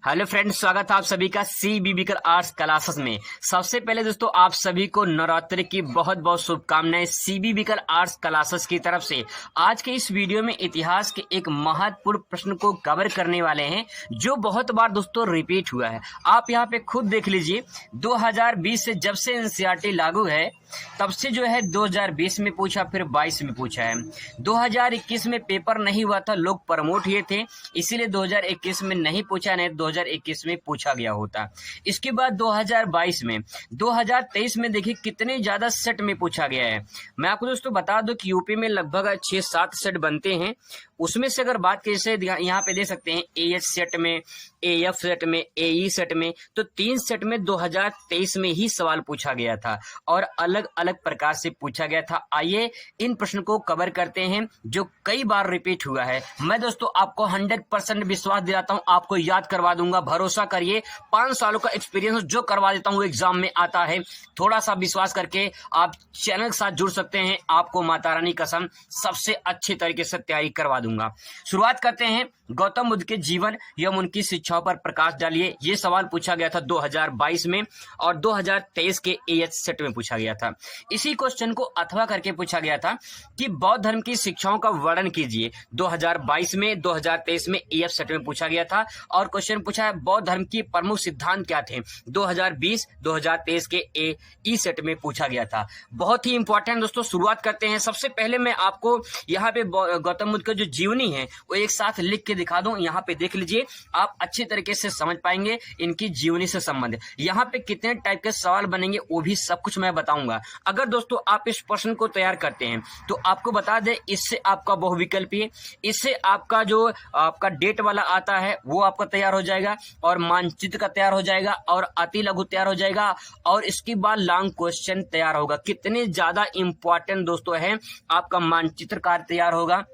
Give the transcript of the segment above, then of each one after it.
Hello friends, स्वागत है आप सभी का CBB कर आर्ट्स क्लासेस में। सबसे पहले दोस्तों आप सभी को नवरात्रि की बहुत बहुत शुभकामनाएं CBB कर आर्ट्स क्लासेस की तरफ से। आज के इस वीडियो में इतिहास के एक महत्वपूर्ण प्रश्न को कवर करने वाले हैं जो बहुत बार दोस्तों रिपीट हुआ है। आप यहाँ पे खुद देख लीजिए, 2020 से जब से NCERT लागू है तब से जो है 2020 में पूछा, फिर 22 में पूछा है। 2021 में पेपर नहीं हुआ था, लोग प्रमोट हुए थे, इसीलिए 2021 में नहीं पूछा, नहीं 2021 में पूछा गया होता। इसके बाद 2022 में, 2023 में देखिए कितने ज्यादा सेट में पूछा गया है। मैं आपको दोस्तों बता दूं कि यूपी में लगभग 6-7 सेट बनते हैं। उसमें से अगर बात करें, जैसे यहाँ पे दे सकते हैं AH सेट में, AF सेट में, AE सेट में, तो 3 सेट में 2023 में ही सवाल पूछा गया था और अलग अलग प्रकार से पूछा गया था। आइए इन प्रश्न को कवर करते हैं जो कई बार रिपीट हुआ है। मैं दोस्तों आपको 100% विश्वास दिलाता हूं, आपको याद करवा दूंगा, भरोसा करिए। 5 सालों का एक्सपीरियंस जो करवा देता हूं एग्जाम में आता है। थोड़ा सा विश्वास करके आप चैनल के साथ जुड़ सकते हैं, आपको माता रानी कसम सबसे अच्छी तरीके से तैयारी करवा दूंगा। शुरुआत करते हैं। गौतम बुद्ध के जीवन एवं उनकी शिक्षाओं पर प्रकाश डालिए, ये सवाल पूछा गया था 2022 में और 2023 के AH सेट में पूछा गया था। इसी क्वेश्चन को अथवा करके पूछा गया था कि बौद्ध धर्म की शिक्षाओं का वर्णन कीजिए। 2022 में, 2023 में AF सेट में पूछा गया था और क्वेश्चन पूछा है बौद्ध धर्म की प्रमुख सिद्धांत क्या थे। 2020, 2023 के AE सेट में पूछा गया था। बहुत ही इंपॉर्टेंट दोस्तों, शुरुआत करते हैं। सबसे पहले मैं आपको यहाँ पे गौतम बुद्ध का जो जीवनी है वो एक साथ लिख के दिखा दूं। यहाँ पे देख लीजिए, आप अच्छी तरीके से समझ पाएंगे इनकी जीवनी से संबंधित। यहाँ पे कितने टाइप के सवाल बनेंगे वो भी सब कुछ मैं बताऊंगा। अगर दोस्तों आप इस प्रश्न को तैयार करते हैं तो आपको बता दें, इससे आपका बहुविकल्पीय, इससे आपका जो आपका डेट वाला आता है वो आपका तैयार हो जाएगा और मानचित्र का तैयार हो जाएगा और अति लघु तैयार हो जाएगा और इसके बाद लॉन्ग क्वेश्चन तैयार होगा। कितने ज्यादा इंपॉर्टेंट दोस्तों है, आपका मानचित्र कार्य तैयार होगा,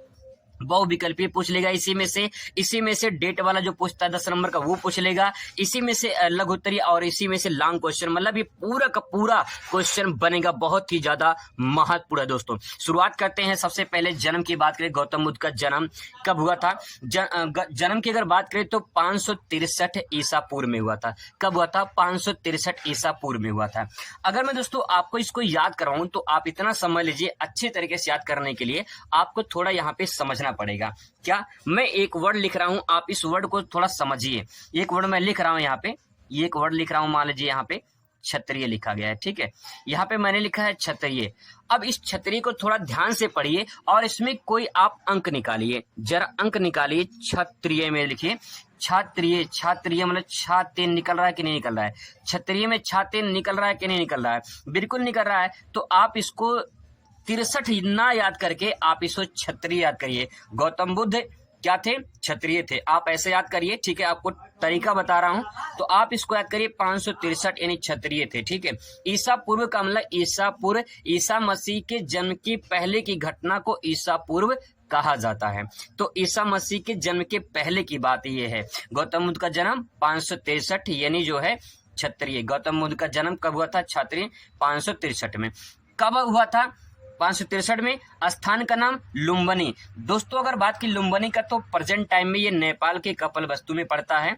बहुविकल्पी पूछ लेगा इसी में से डेट वाला जो पूछता है 10 नंबर का वो पूछ लेगा, इसी में से लघु उत्तरीय और इसी में से लॉन्ग क्वेश्चन, मतलब ये पूरा का पूरा क्वेश्चन बनेगा। बहुत ही ज्यादा महत्वपूर्ण है दोस्तों। शुरुआत करते हैं। सबसे पहले जन्म की बात करें, गौतम बुद्ध का जन्म कब हुआ था। जन्म की अगर बात करें तो 563 ईसा पूर्व में हुआ था। कब हुआ था? 563 ईसा पूर्व में हुआ था। अगर मैं दोस्तों आपको इसको याद करवाऊं तो आप इतना समझ लीजिए, अच्छे तरीके से याद करने के लिए आपको थोड़ा यहाँ पे समझना पड़ेगा। क्या मैं एक वर्ड लिख रहा हूं, आप इस वर्ड को थोड़ा समझिए। एक वर्ड मैं लिख रहा हूं, यहाँ पे एक वर्ड लिख रहा हूं, मान लीजिए यहाँ पे क्षत्रिय लिखा गया है, ठीक है। यहाँ पे मैंने लिखा है क्षत्रिय। अब इस क्षत्रिय को थोड़ा ध्यान से पढ़िए और इसमें कोई आप अंक निकालिए, जरा अंक निकालिए। क्षत्रिय में लिखिए क्षत्रिय, क्षत्रिय मतलब छाते निकल रहा है कि नहीं निकल रहा है। क्षत्रिय में छाते निकल रहा है कि नहीं निकल रहा है? बिल्कुल निकल रहा है। तो आप इसको 63 ना याद करके आप इसको क्षत्रिय याद करिए। गौतम बुद्ध क्या थे? क्षत्रिय थे। आप ऐसे याद करिए, ठीक है। आपको तरीका बता रहा हूं तो आप इसको याद करिए, 563 यानी क्षत्रिय थे, ठीक है। ईसा पूर्व का मतलब ईसा पूर्व, ईसा मसीह के जन्म की पहले की घटना को ईसा पूर्व कहा जाता है। तो ईसा मसीह के जन्म के पहले की बात ये है। गौतम बुद्ध का जन्म 563 यानी जो है क्षत्रिय। गौतम बुद्ध का जन्म कब हुआ था? क्षत्रिय 563 में। कब हुआ था? 563 में। स्थान का नाम लुम्बिनी। दोस्तों अगर बात की लुम्बिनी का तो प्रेजेंट टाइम में ये नेपाल के कपिलवस्तु में पड़ता है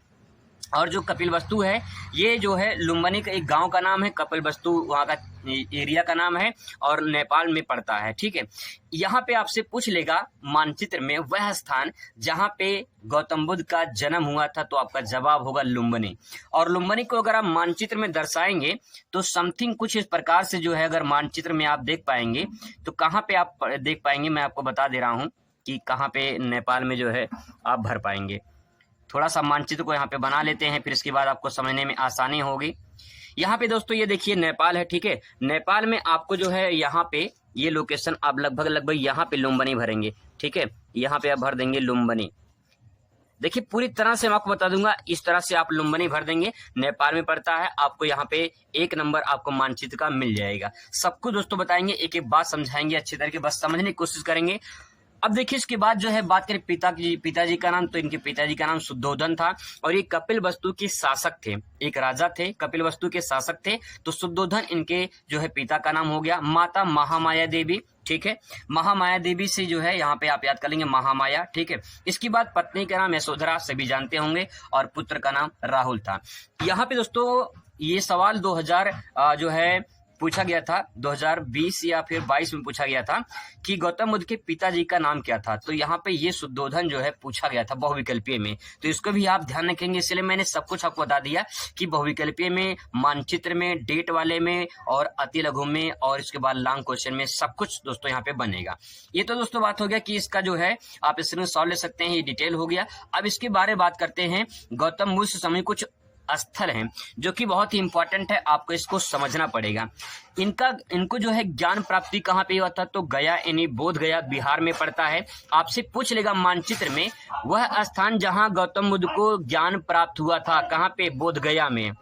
और जो कपिलवस्तु है ये जो है लुम्बिनी का एक गांव का नाम है, कपिलवस्तु वहाँ का एरिया का नाम है और नेपाल में पड़ता है, ठीक है। यहाँ पे आपसे पूछ लेगा मानचित्र में वह स्थान जहाँ पे गौतम बुद्ध का जन्म हुआ था, तो आपका जवाब होगा लुम्बिनी। और लुम्बिनी को अगर आप मानचित्र में दर्शाएंगे तो समथिंग कुछ इस प्रकार से जो है, अगर मानचित्र में आप देख पाएंगे तो कहाँ पे आप देख पाएंगे, मैं आपको बता दे रहा हूँ कि कहाँ पे नेपाल में जो है आप भर पाएंगे। थोड़ा सा मानचित्र को यहाँ पे बना लेते हैं, फिर इसके बाद आपको समझने में आसानी होगी। यहाँ पे दोस्तों ये देखिए नेपाल है, ठीक है। नेपाल में आपको जो है यहाँ पे ये लोकेशन आप लगभग यहाँ पे लुम्बिनी भरेंगे, ठीक है। यहाँ पे आप भर देंगे लुम्बिनी। देखिए पूरी तरह से मैं आपको बता दूंगा, इस तरह से आप लुम्बिनी भर देंगे, नेपाल में पड़ता है। आपको यहाँ पे 1 नंबर आपको मानचित्र का मिल जाएगा। सबको दोस्तों बताएंगे, एक एक बात समझाएंगे अच्छी तरीके, बस समझने की कोशिश करेंगे। अब देखिए इसके बाद जो है बात करें पिताजी का नाम, तो इनके पिताजी का नाम शुद्धोधन था और ये कपिलवस्तु के शासक थे। एक राजा थे, कपिलवस्तु के शासक थे, तो शुद्धोधन इनके जो है पिता का नाम हो गया। माता महामाया देवी, ठीक है। महामाया देवी से जो है यहाँ पे आप याद कर लेंगे महामाया, ठीक है। इसके बाद पत्नी का नाम यशोधरा, सभी जानते होंगे, और पुत्र का नाम राहुल था। यहाँ पे दोस्तों ये सवाल 2000 जो है पूछा गया था, 2020 या फिर 22 में पूछा गया था कि गौतम बुद्ध के पिताजी का नाम क्या था। तो यहाँ पे ये शुद्धोधन जो है पूछा गया था बहुविकल्पीय में, तो इसको भी आप ध्यान रखेंगे। इसलिए मैंने सब कुछ आपको बता दिया कि बहुविकल्पीय में, मानचित्र में, डेट वाले में, और अति लघु में, और इसके बाद लॉन्ग क्वेश्चन में, सब कुछ दोस्तों यहाँ पे बनेगा। ये तो दोस्तों बात हो गया कि इसका जो है आप स्क्रीन शॉट ले सकते हैं, ये डिटेल हो गया। अब इसके बारे में बात करते हैं। गौतम बुद्ध से समय कुछ स्थल हैं जो कि बहुत ही इंपॉर्टेंट है, आपको इसको समझना पड़ेगा। इनको जो है ज्ञान प्राप्ति कहाँ पे हुआ था, तो गया यानी बोध गया बिहार में पड़ता है। आपसे पूछ लेगा मानचित्र में वह स्थान जहां गौतम बुद्ध को ज्ञान प्राप्त हुआ था, कहाँ पे, बोध गया में।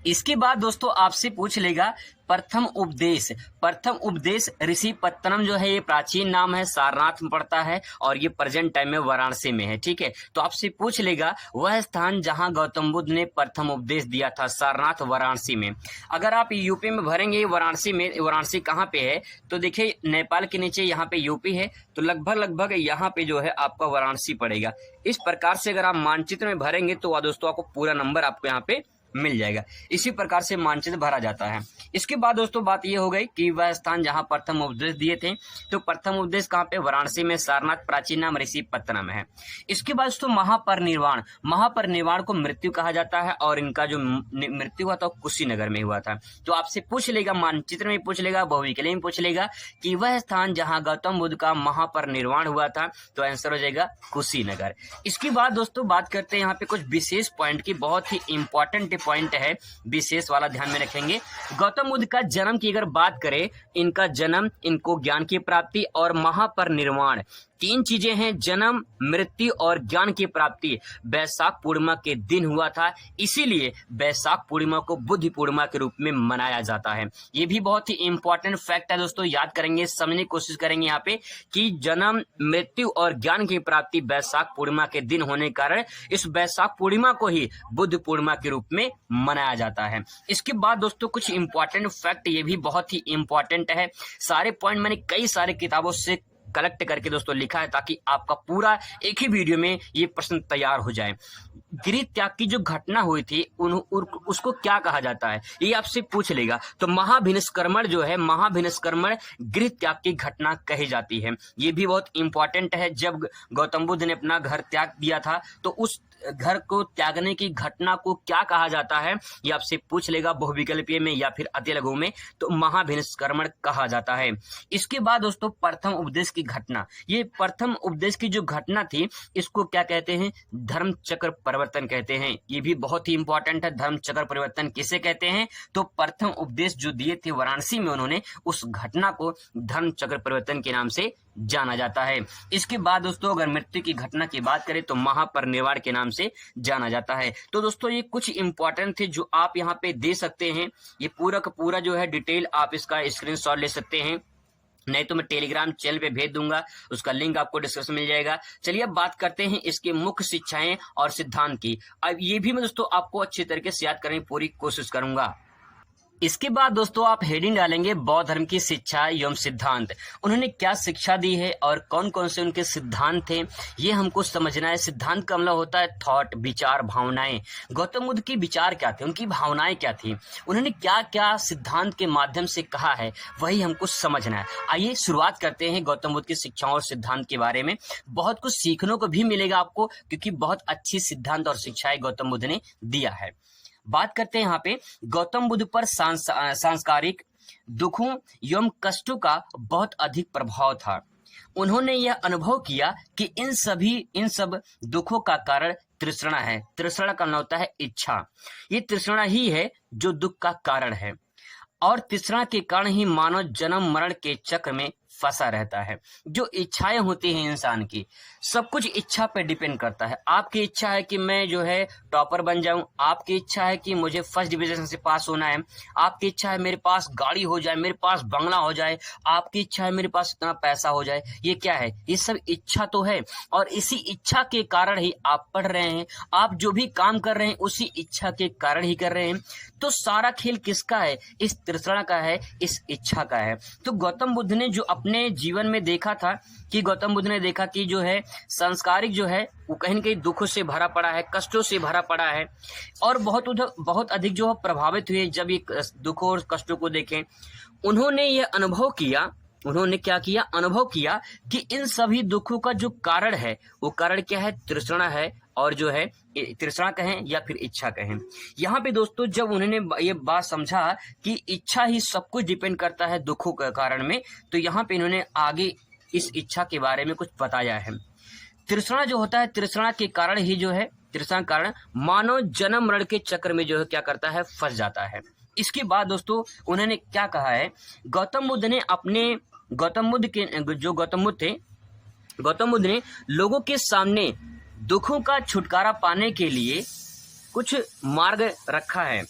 इसके बाद दोस्तों आपसे पूछ लेगा प्रथम उपदेश ऋषि पत्तनम जो है ये प्राचीन नाम है, सारनाथ में पड़ता है, और ये प्रेजेंट टाइम में वाराणसी में है, ठीक है। तो आपसे पूछ लेगा वह स्थान जहां गौतम बुद्ध ने प्रथम उपदेश दिया था, सारनाथ वाराणसी में। अगर आप यूपी में भरेंगे वाराणसी में, वाराणसी कहाँ पे है, तो देखिए नेपाल के नीचे यहाँ पे यूपी है, तो लगभग यहाँ पे जो है आपका वाराणसी पड़ेगा। इस प्रकार से अगर आप मानचित्र में भरेंगे तो दोस्तों आपको पूरा नंबर आपको यहाँ पे मिल जाएगा। इसी प्रकार से मानचित्र भरा जाता है। इसके बाद दोस्तों बात ये हो गई कि वह स्थान जहां प्रथम उपदेश दिए थे, तो प्रथम उपदेश कहाँ पे, वाराणसी में, सारनाथ प्राचीन नाम ऋषि पत्तनम है। इसके बाद दोस्तों महापरिनिर्वाण को मृत्यु कहा जाता है, और इनका जो मृत्यु हुआ था कुशीनगर में हुआ था। तो आपसे पूछ लेगा, मानचित्र में पूछ लेगा, बहुविकल्पीय में पूछ लेगा कि वह स्थान जहां गौतम बुद्ध का महापरिनिर्वाण हुआ था, तो आंसर हो जाएगा कुशीनगर। इसके बाद दोस्तों बात करते हैं यहाँ पे कुछ विशेष पॉइंट की, बहुत ही इंपॉर्टेंट पॉइंट है, विशेष वाला ध्यान में रखेंगे। गौतम बुद्ध का जन्म की अगर बात करें, इनका जन्म, इनको ज्ञान की प्राप्ति और महापरिनिर्वाण, तीन चीजें हैं, जन्म, मृत्यु और ज्ञान की प्राप्ति वैशाख पूर्णिमा के दिन हुआ था। इसीलिए वैशाख पूर्णिमा को बुद्ध पूर्णिमा के रूप में मनाया जाता है। ये भी बहुत ही इंपॉर्टेंट फैक्ट है दोस्तों, याद करेंगे, समझने की कोशिश करेंगे यहाँ पे कि जन्म, मृत्यु और ज्ञान की प्राप्ति वैशाख पूर्णिमा के दिन होने के कारण इस वैशाख पूर्णिमा को ही बुद्ध पूर्णिमा के रूप में मनाया जाता है। इसके बाद दोस्तों कुछ इंपॉर्टेंट फैक्ट, ये भी बहुत ही इंपॉर्टेंट है। सारे पॉइंट मैंने कई सारे किताबों से कलेक्ट करके दोस्तों लिखा है, ताकि आपका पूरा एक ही वीडियो में ये प्रश्न तैयार हो जाए। गृह त्याग की जो घटना हुई थी उसको क्या कहा जाता है, ये आपसे पूछ लेगा। तो महाभिनिष्क्रमण जो है, महाभिनिष्क्रमण गृह त्याग की घटना कही जाती है। ये भी बहुत इंपॉर्टेंट है। जब गौतम बुद्ध ने अपना घर त्याग दिया था, तो उस घर को त्यागने की घटना को क्या कहा जाता है, ये आपसे पूछ लेगा बहुविकल्पीय में या फिर अति लघु में, तो महाभिनिष्क्रमण कहा जाता है। इसके बाद दोस्तों प्रथम उपदेश की घटना, ये प्रथम उपदेश की जो घटना थी इसको क्या कहते हैं, धर्म चक्र परिवर्तन कहते हैं। ये भी बहुत ही इंपॉर्टेंट है, धर्म चक्र परिवर्तन किसे कहते हैं, तो प्रथम उपदेश जो दिए थे वाराणसी में उन्होंने, उस घटना को धर्म चक्र परिवर्तन के नाम से जाना जाता है। इसके बाद दोस्तों अगर मृत्यु की घटना की बात करें तो महापरिनिर्वाण के नाम से जाना जाता है। तो दोस्तों ये कुछ इंपॉर्टेंट थे जो आप यहाँ पे दे सकते हैं। ये पूरा का पूरा जो है डिटेल आप इसका स्क्रीनशॉट ले सकते हैं, नहीं तो मैं टेलीग्राम चैनल पे भेज दूंगा, उसका लिंक आपको डिस्क्रिप्शन में मिल जाएगा। चलिए अब बात करते हैं इसके मुख्य शिक्षाएं और सिद्धांत की। अब ये भी मैं दोस्तों आपको अच्छी तरीके से याद करने की पूरी कोशिश करूंगा। इसके बाद दोस्तों आप हेडिंग डालेंगे बौद्ध धर्म की शिक्षा एवं सिद्धांत। उन्होंने क्या शिक्षा दी है और कौन कौन से उनके सिद्धांत थे, ये हमको समझना है। सिद्धांत का मतलब होता है थॉट, विचार, भावनाएं। गौतम बुद्ध के विचार क्या थे, उनकी भावनाएं क्या थी, उन्होंने क्या क्या सिद्धांत के माध्यम से कहा है, वही हमको समझना है। आइए शुरुआत करते हैं गौतम बुद्ध की शिक्षाओं और सिद्धांत के बारे में। बहुत कुछ सीखने को भी मिलेगा आपको, क्योंकि बहुत अच्छी सिद्धांत और शिक्षाएं गौतम बुद्ध ने दिया है। बात करते हैं यहाँ पे सब बुद्ध पर सांस्कारिक दुखों एवं कष्टों का बहुत अधिक प्रभाव था। उन्होंने यह अनुभव किया कि इन सब दुखों का कारण तृष्णा है। तृष्णा का मतलब होता है इच्छा। ये तृष्णा ही है जो दुख का कारण है, और तृष्णा के कारण ही मानव जन्म मरण के चक्र में फंसा रहता है। जो इच्छाएं होती हैं इंसान की, सब कुछ इच्छा पे डिपेंड करता है। आपकी इच्छा है कि मैं जो है टॉपर बन जाऊं, आपकी इच्छा है कि मुझे फर्स्ट डिवीजन से पास होना है, आपकी इच्छा है मेरे पास गाड़ी हो जाए, मेरे पास बंगला हो जाए, आपकी इच्छा है मेरे पास इतना पैसा हो जाए। ये क्या है, ये सब इच्छा तो है, और इसी इच्छा के कारण ही आप पढ़ रहे हैं, आप जो भी काम कर रहे हैं उसी इच्छा के कारण ही कर रहे हैं। तो सारा खेल किसका है, इस तृष्णा का है, इस इच्छा का है। तो गौतम बुद्ध ने जो अपने जीवन में देखा था कि गौतम बुद्ध ने देखा कि जो है सांस्कारिक जो है वो कहीं न कहीं दुखों से भरा पड़ा है, कष्टों से भरा पड़ा है और बहुत अधिक जो है प्रभावित हुए जब ये दुखों और कष्टों को देखें। उन्होंने ये अनुभव किया, उन्होंने क्या किया, अनुभव किया कि इन सभी दुखों का जो कारण है वो कारण क्या है, तृष्णा है और जो है तृष्णा कहें या फिर इच्छा कहें। यहाँ पे दोस्तों जब उन्होंने ये बात समझा कि इच्छा ही सब कुछ डिपेंड करता है दुखों के कारण में, तो यहाँ पे इन्होंने आगे इस इच्छा के बारे में कुछ बताया है। तृष्णा जो होता है, तृष्णा के कारण ही जो है, तृष्णा के कारण मानव जन्म मरण के चक्र में जो है क्या करता है, फंस जाता है। इसके बाद दोस्तों उन्होंने क्या कहा है, गौतम बुद्ध ने गौतम बुद्ध ने लोगों के सामने दुखों का छुटकारा पाने के लिए कुछ मार्ग रखा है।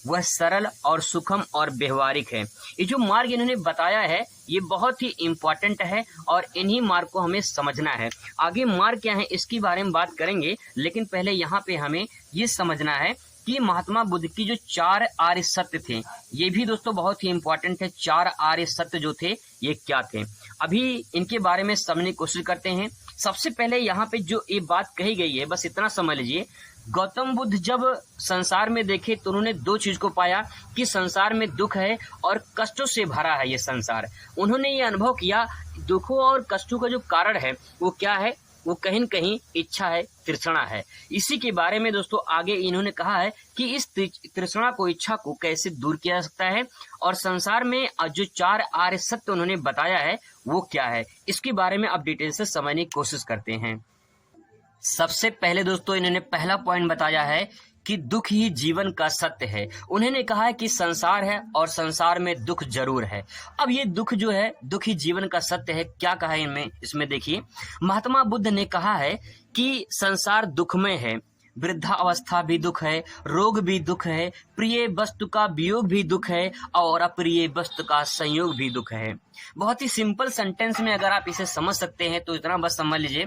वह सरल और सुखम और व्यवहारिक है। ये जो मार्ग इन्होंने बताया है ये बहुत ही इम्पोर्टेंट है और इन्हीं मार्ग को हमें समझना है। आगे मार्ग क्या है इसके बारे में बात करेंगे, लेकिन पहले यहाँ पे हमें ये समझना है कि महात्मा बुद्ध की जो 4 आर्य सत्य थे, ये भी दोस्तों बहुत ही इम्पोर्टेंट है। 4 आर्य सत्य जो थे ये क्या थे, अभी इनके बारे में समझने की कोशिश करते हैं। सबसे पहले यहाँ पे जो ये बात कही गई है बस इतना समझ लीजिए, गौतम बुद्ध जब संसार में देखे तो उन्होंने 2 चीज को पाया कि संसार में दुख है और कष्टों से भरा है ये संसार। उन्होंने ये अनुभव किया दुखों और कष्टों का जो कारण है वो क्या है, वो कहीं न कहीं इच्छा है, तृष्णा है। इसी के बारे में दोस्तों आगे इन्होंने कहा है कि इस तृष्णा को, इच्छा को कैसे दूर किया जा सकता है और संसार में जो 4 आर्य सत्य उन्होंने बताया है वो क्या है, इसके बारे में अब डिटेल से समझने की कोशिश करते हैं। सबसे पहले दोस्तों इन्होंने पहला पॉइंट बताया है कि दुख ही जीवन का सत्य है। उन्होंने कहा है कि संसार है और संसार में दुख जरूर है। अब ये दुख जो है, दुख ही जीवन का सत्य है। क्या कहा है इनमें, इसमें देखिए, महात्मा बुद्ध ने कहा है कि संसार दुखमय है, वृद्धावस्था भी दुख है, रोग भी दुख है, प्रिय वस्तु का वियोग भी दुख है और अप्रिय वस्तु का संयोग भी दुख है। बहुत ही सिंपल सेंटेंस में अगर आप इसे समझ सकते हैं तो इतना बस समझ लीजिए,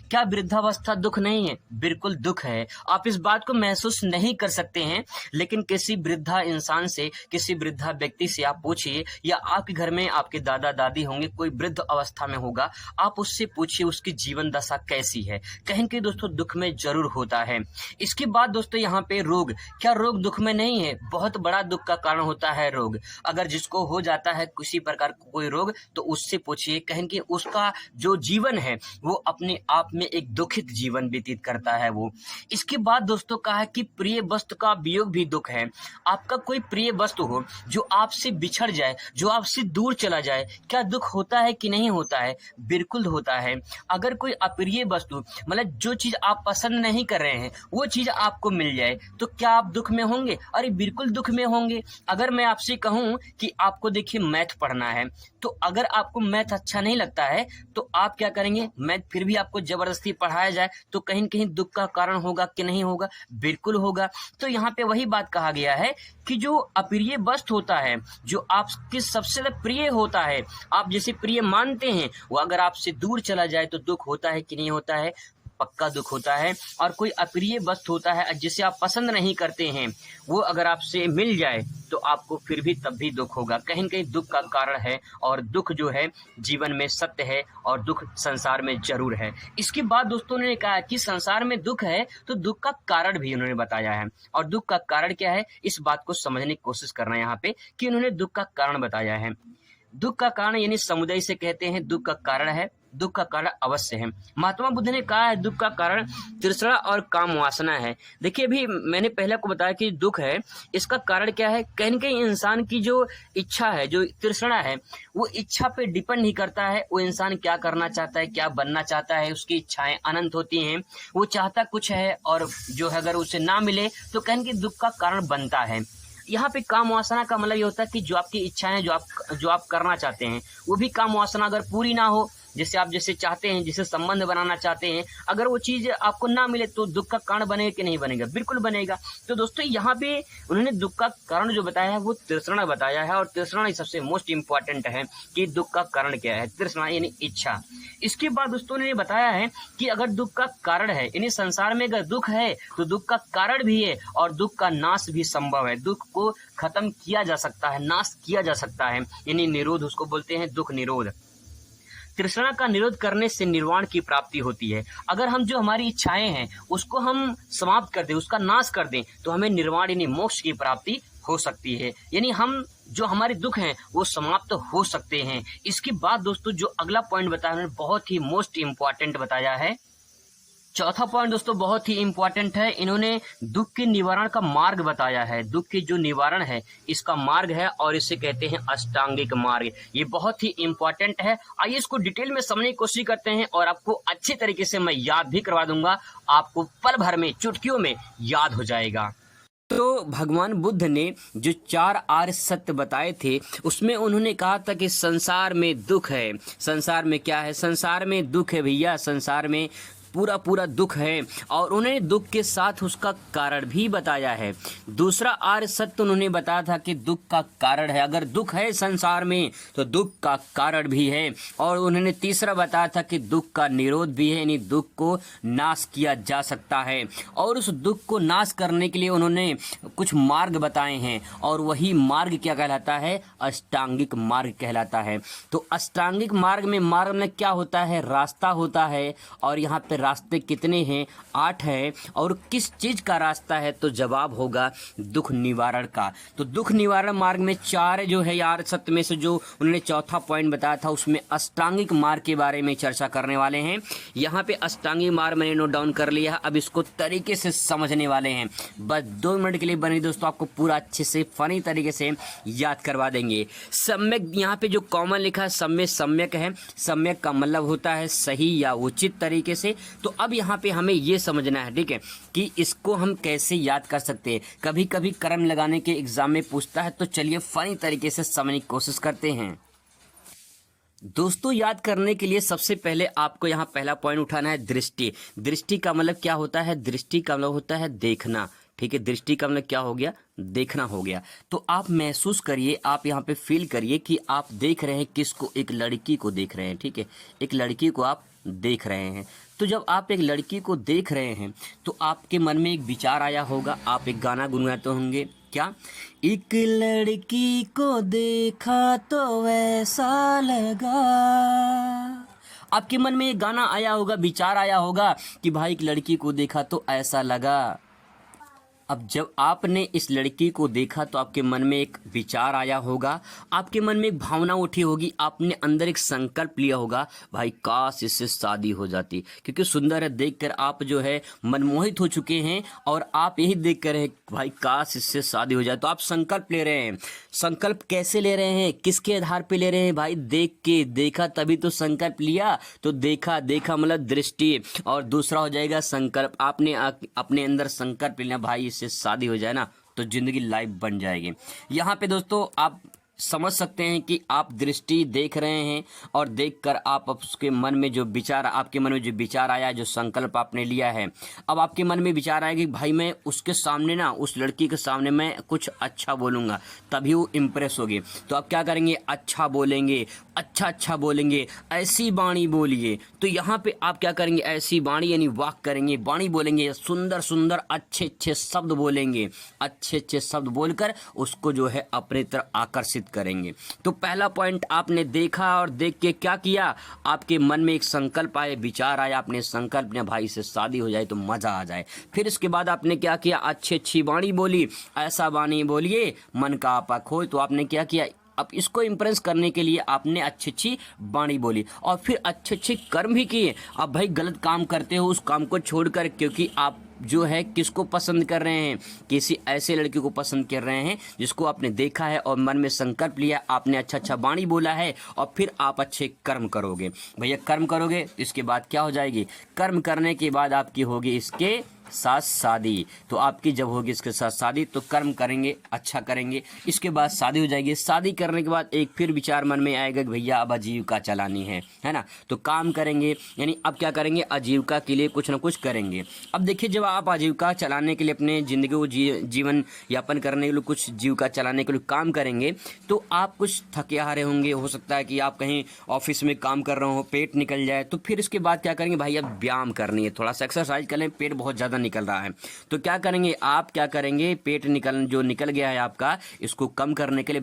क्या वृद्धावस्था दुख नहीं है? बिल्कुल दुख है। आप इस बात को महसूस नहीं कर सकते हैं, लेकिन किसी वृद्धा इंसान से, किसी वृद्धा व्यक्ति से आप पूछिए, या आपके घर में आपके दादा दादी होंगे, कोई वृद्ध अवस्था में होगा, आप उससे पूछिए उसकी जीवन दशा कैसी है, कहीं कहीं दोस्तों दुख में जरूर होता है। इसके बाद दोस्तों यहाँ पे रोग, क्या रोग दुख में नहीं है? बहुत बड़ा दुख का कारण होता है रोग। अगर जिसको हो जाता है किसी प्रकार का कोई रोग तो उससे पूछिए, कहें कि उसका जो जीवन है वो अपने आप में एक दुखित जीवन व्यतीत करता है वो। इसके बाद दोस्तों कहा है कि प्रिय वस्तु का वियोग भी दुख है। आपका कोई प्रिय वस्तु हो जो आपसे बिछड़ जाए, जो आपसे दूर चला जाए, क्या दुख होता है कि नहीं होता है? बिल्कुल होता है। अगर कोई अप्रिय वस्तु, मतलब जो चीज आप पसंद नहीं कर रहे हैं वो चीज आपको मिल जाए तो क्या आप दुख में होंगे? अरे बिल्कुल दुख में होंगे। अगर मैं आपसे कहूं कि आपको देखिए मैथ पढ़ना है, तो अगर आपको मैथ अच्छा नहीं लगता है तो आप क्या करेंगे? मैथ फिर भी आपको जबरदस्ती पढ़ाया जाए तो कहीं न कहीं दुख का कारण होगा कि नहीं होगा? बिल्कुल होगा। तो यहाँ पे वही बात कहा गया है कि जो अप्रिय वस्तु होता है, जो आपके सबसे ज्यादा प्रिय होता है, आप जिसे प्रिय मानते हैं, वो अगर आपसे दूर चला जाए तो दुख होता है कि नहीं होता है? पक्का दुख होता है। और कोई अप्रिय वस्तु होता है जिसे आप पसंद नहीं करते हैं, वो अगर आपसे मिल जाए तो आपको फिर भी तब भी दुख होगा। कहीं न कहीं दुख का कारण है और दुख जो है जीवन में सत्य है और दुख संसार में जरूर है। इसके बाद दोस्तों ने कहा कि संसार में दुख है तो दुख का कारण भी उन्होंने बताया है। और दुख का कारण क्या है इस बात को समझने की कोशिश करना है यहाँ पे, कि उन्होंने दुख का कारण बताया है। दुख का कारण यानी समुदाय से कहते हैं दुख का कारण है, दुख का कारण अवश्य है। महात्मा बुद्ध ने कहा है दुख का कारण तृष्णा और काम वासना है। देखिए अभी मैंने पहले आपको बताया कि दुख है, इसका कारण क्या है? कहीं न कहीं इंसान की जो इच्छा है, जो तृष्णा है, वो इच्छा पे डिपेंड नहीं करता है। वो इंसान क्या करना चाहता है, क्या बनना चाहता है, उसकी इच्छाएं अनंत होती हैं। वो चाहता कुछ है और जो है अगर उसे ना मिले तो कहीं कि दुख का कारण बनता है। यहाँ पे काम वासना का मतलब ये होता है कि जो आपकी इच्छाएं, जो आप करना चाहते हैं, वो भी काम वासना अगर पूरी ना हो, जैसे आप जैसे चाहते हैं, जिसे संबंध बनाना चाहते हैं, अगर वो चीज आपको ना मिले तो दुख का कारण बनेगा कि नहीं बनेगा? बिल्कुल बनेगा। तो दोस्तों यहाँ पे उन्होंने दुख का कारण जो बताया है वो तृष्णा बताया है, और तृष्णा ही सबसे मोस्ट इंपॉर्टेंट है कि दुख का कारण क्या है। तृष्णा यानी इच्छा। इसके बाद दोस्तों ने बताया है कि अगर दुख का कारण है, यानी संसार में अगर दुख है तो दुख का कारण भी है और दुख का नाश भी संभव है। दुख को खत्म किया जा सकता है, नाश किया जा सकता है, यानी निरोध उसको बोलते हैं, दुख निरोध। तृष्णा का निरोध करने से निर्वाण की प्राप्ति होती है। अगर हम जो हमारी इच्छाएं हैं उसको हम समाप्त कर दें, उसका नाश कर दें, तो हमें निर्वाण यानी मोक्ष की प्राप्ति हो सकती है। यानी हम जो हमारे दुख हैं वो समाप्त हो सकते हैं। इसके बाद दोस्तों जो अगला पॉइंट बताया उन्होंने बहुत ही मोस्ट इम्पॉर्टेंट बताया है। चौथा पॉइंट दोस्तों बहुत ही इंपॉर्टेंट है। इन्होंने दुख के निवारण का मार्ग बताया है। दुख के जो निवारण है इसका मार्ग है और इसे कहते हैं अष्टांगिक मार्ग। ये बहुत ही इंपॉर्टेंट है। आइए इसको डिटेल में समझने की कोशिश करते हैं और आपको अच्छे तरीके से मैं याद भी करवा दूंगा। आपको पल भर में, चुटकियों में याद हो जाएगा। तो भगवान बुद्ध ने जो 4 आर्य सत्य बताए थे उसमें उन्होंने कहा था कि संसार में दुख है। संसार में क्या है? संसार में दुख है भैया। संसार में पूरा दुख है और उन्होंने दुख के साथ उसका कारण भी बताया है। दूसरा आर्य सत्य उन्होंने बताया था कि दुख का कारण है। अगर दुख है संसार में तो दुख का कारण भी है। और उन्होंने तीसरा बताया था कि दुख का निरोध भी है, यानी दुख को नाश किया जा सकता है। और उस दुख को नाश करने के लिए उन्होंने कुछ मार्ग बताए हैं और वही मार्ग क्या कहलाता है? अष्टांगिक मार्ग कहलाता है। तो अष्टांगिक मार्ग में क्या होता है? रास्ता होता है। और यहाँ पे रास्ते कितने हैं? 8 है। और किस चीज का रास्ता है? तो जवाब होगा दुख निवारण का। तो दुख निवारण मार्ग में 4 जो है यार सत्य में से जो उन्होंने चौथा पॉइंट बताया था उसमें अष्टांगिक मार्ग के बारे में चर्चा करने वाले हैं। यहाँ पे अष्टांगिक मार्ग मैंने नोट डाउन कर लिया है। अब इसको तरीके से समझने वाले हैं। बस 2 मिनट के लिए बने दोस्तों, आपको पूरा अच्छे से फनी तरीके से याद करवा देंगे। सम्यक यहाँ पे जो कॉमन लिखा है सम्यक है। सम्यक का मतलब होता है सही या उचित तरीके से। तो अब यहाँ पे हमें ये समझना है, ठीक है, कि इसको हम कैसे याद कर सकते हैं। कभी कभी कर्म लगाने के एग्जाम में पूछता है, तो चलिए फनी तरीके से समझने की कोशिश करते हैं। दोस्तों याद करने के लिए सबसे पहले आपको यहाँ पहला पॉइंट उठाना है दृष्टि। दृष्टि का मतलब क्या होता है? दृष्टि का मतलब होता है देखना, ठीक है। दृष्टि का मतलब क्या हो गया? देखना हो गया। तो आप महसूस करिए, आप यहाँ पे फील करिए कि आप देख रहे हैं किसको? एक लड़की को देख रहे हैं, ठीक है। एक लड़की को आप देख रहे हैं। तो जब आप एक लड़की को देख रहे हैं तो आपके मन में एक विचार आया होगा। आप एक गाना गुनगुनाते होंगे, क्या? एक लड़की को देखा तो वैसा लगा। आपके मन में एक गाना आया होगा, विचार आया होगा कि भाई एक लड़की को देखा तो ऐसा लगा। अब जब आपने इस लड़की को देखा तो आपके मन में एक विचार आया होगा, आपके मन में एक भावना उठी होगी, आपने अंदर एक संकल्प लिया होगा, भाई काश इससे शादी हो जाती, क्योंकि सुंदर है देखकर आप जो है मनमोहित हो चुके हैं और आप यही देखकर है भाई काश इससे शादी हो जाए। तो आप संकल्प ले रहे हैं। संकल्प कैसे ले रहे हैं? किसके आधार पे ले रहे हैं? भाई देख के, देखा तभी तो संकल्प लिया। तो देखा मतलब दृष्टि, और दूसरा हो जाएगा संकल्प। आपने अपने अंदर संकल्प लेना, भाई से शादी हो जाए ना तो जिंदगी लाइफ बन जाएगी। यहाँ पे दोस्तों आप समझ सकते हैं कि आप दृष्टि देख रहे हैं और देखकर आप उसके मन में जो विचार, आपके मन में जो विचार आया, जो संकल्प आपने लिया है, अब आपके मन में विचार आया कि भाई मैं उसके सामने ना, उस लड़की के सामने मैं कुछ अच्छा बोलूँगा तभी वो इम्प्रेस होगी। तो आप क्या करेंगे? अच्छा बोलेंगे, अच्छा बोलेंगे, ऐसी वाणी बोलिए। तो यहाँ पे आप क्या करेंगे? ऐसी वाणी यानी वाक करेंगे, वाणी बोलेंगे, सुंदर अच्छे शब्द बोलेंगे, अच्छे शब्द बोलकर उसको जो है अपने तरफ आकर्षित करेंगे। तो पहला पॉइंट आपने देखा और देख के क्या किया? आपके मन में एक संकल्प आया, विचार आया, आपने संकल्प ने भाई से शादी हो जाए तो मजा आ जाए। फिर इसके बाद आपने क्या किया? अच्छी वाणी बोली, ऐसा वाणी बोलिए मन का आपा खोए। तो आपने क्या किया? अब इसको इम्प्रेस करने के लिए आपने अच्छी वाणी बोली और फिर अच्छे कर्म भी किए। अब भाई गलत काम करते हो उस काम को छोड़कर, क्योंकि आप जो है किसको पसंद कर रहे हैं? किसी ऐसे लड़की को पसंद कर रहे हैं जिसको आपने देखा है और मन में संकल्प लिया, आपने अच्छा वाणी बोला है और फिर आप अच्छे कर्म करोगे। भैया कर्म करोगे इसके बाद क्या हो जाएगी? कर्म करने के बाद आपकी होगी इसके साथ शादी। तो आपकी जब होगी इसके साथ शादी तो कर्म करेंगे, अच्छा करेंगे, इसके बाद शादी हो जाएगी। शादी करने के बाद एक फिर विचार मन में आएगा कि भैया अब आजीविका चलानी है ना, तो काम करेंगे, यानी अब क्या करेंगे? आजीविका के लिए कुछ ना कुछ करेंगे। अब देखिए जब आप आजीविका चलाने के लिए, अपने ज़िंदगी को जीवन यापन करने के लिए, कुछ जीविका चलाने के लिए काम करेंगे तो आप कुछ थके हारे होंगे। हो सकता है कि आप कहीं ऑफिस में काम कर रहे हो, पेट निकल जाए, तो फिर इसके बाद क्या करेंगे? भाई अब व्यायाम करनी है, थोड़ा सा एक्सरसाइज कर लें, पेट बहुत ज़्यादा निकल रहा है। तो क्या करेंगे आप, क्या करेंगे, पेट जो निकल गया है आपका, इसको कम करने के लिए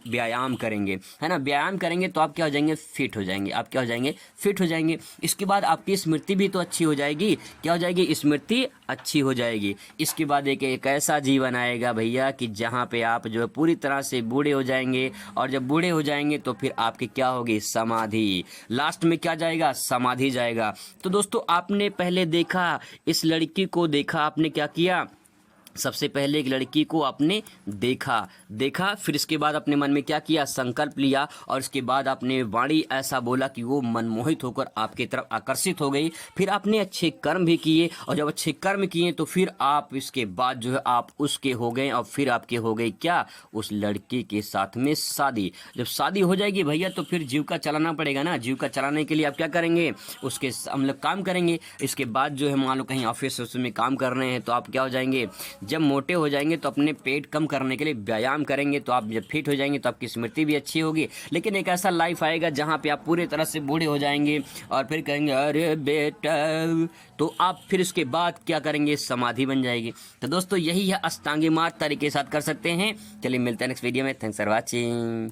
व्यायाम करेंगे, है ना। व्यायाम करेंगे तो आप क्या हो जाएंगे, फिट हो जाएंगे। आप क्या हो जाएंगे, फिट हो जाएंगे। इसके बाद आपकी स्मृति भी तो अच्छी हो जाएगी। क्या हो जाएगी, स्मृति अच्छी हो जाएगी। इसके बाद एक ऐसा जीवन आएगा भैया कि जहाँ पे आप जो है पूरी तरह से बूढ़े हो जाएंगे, और जब बूढ़े हो जाएंगे तो फिर आपकी क्या होगी, समाधि। लास्ट में क्या जाएगा, समाधि जाएगा। तो दोस्तों आपने पहले देखा, इस लड़की को देखा, आपने क्या किया, सबसे पहले एक लड़की को आपने देखा, फिर इसके बाद अपने मन में क्या किया, संकल्प लिया, और इसके बाद आपने वाणी ऐसा बोला कि वो मनमोहित होकर आपकी तरफ आकर्षित हो गई। फिर आपने अच्छे कर्म भी किए, और जब अच्छे कर्म किए तो फिर आप इसके बाद जो है आप उसके हो गए, और फिर आपके हो गई क्या, उस लड़की के साथ में शादी। जब शादी हो जाएगी भैया तो फिर जीविका चलाना पड़ेगा ना। जीविका चलाने के लिए आप क्या करेंगे, उसके हम लोग काम करेंगे। इसके बाद जो है मान लो कहीं ऑफिस में काम कर रहे हैं तो आप क्या हो जाएंगे, जब मोटे हो जाएंगे तो अपने पेट कम करने के लिए व्यायाम करेंगे। तो आप जब फिट हो जाएंगे तो आपकी स्मृति भी अच्छी होगी। लेकिन एक ऐसा लाइफ आएगा जहाँ पे आप पूरी तरह से बूढ़े हो जाएंगे, और फिर कहेंगे अरे बेटा, तो आप फिर उसके बाद क्या करेंगे, समाधि बन जाएगी। तो दोस्तों यही है अष्टांगी मार्ग तरीके के साथ कर सकते हैं। चलिए मिलते हैं नेक्स्ट वीडियो में। Thanks for watching.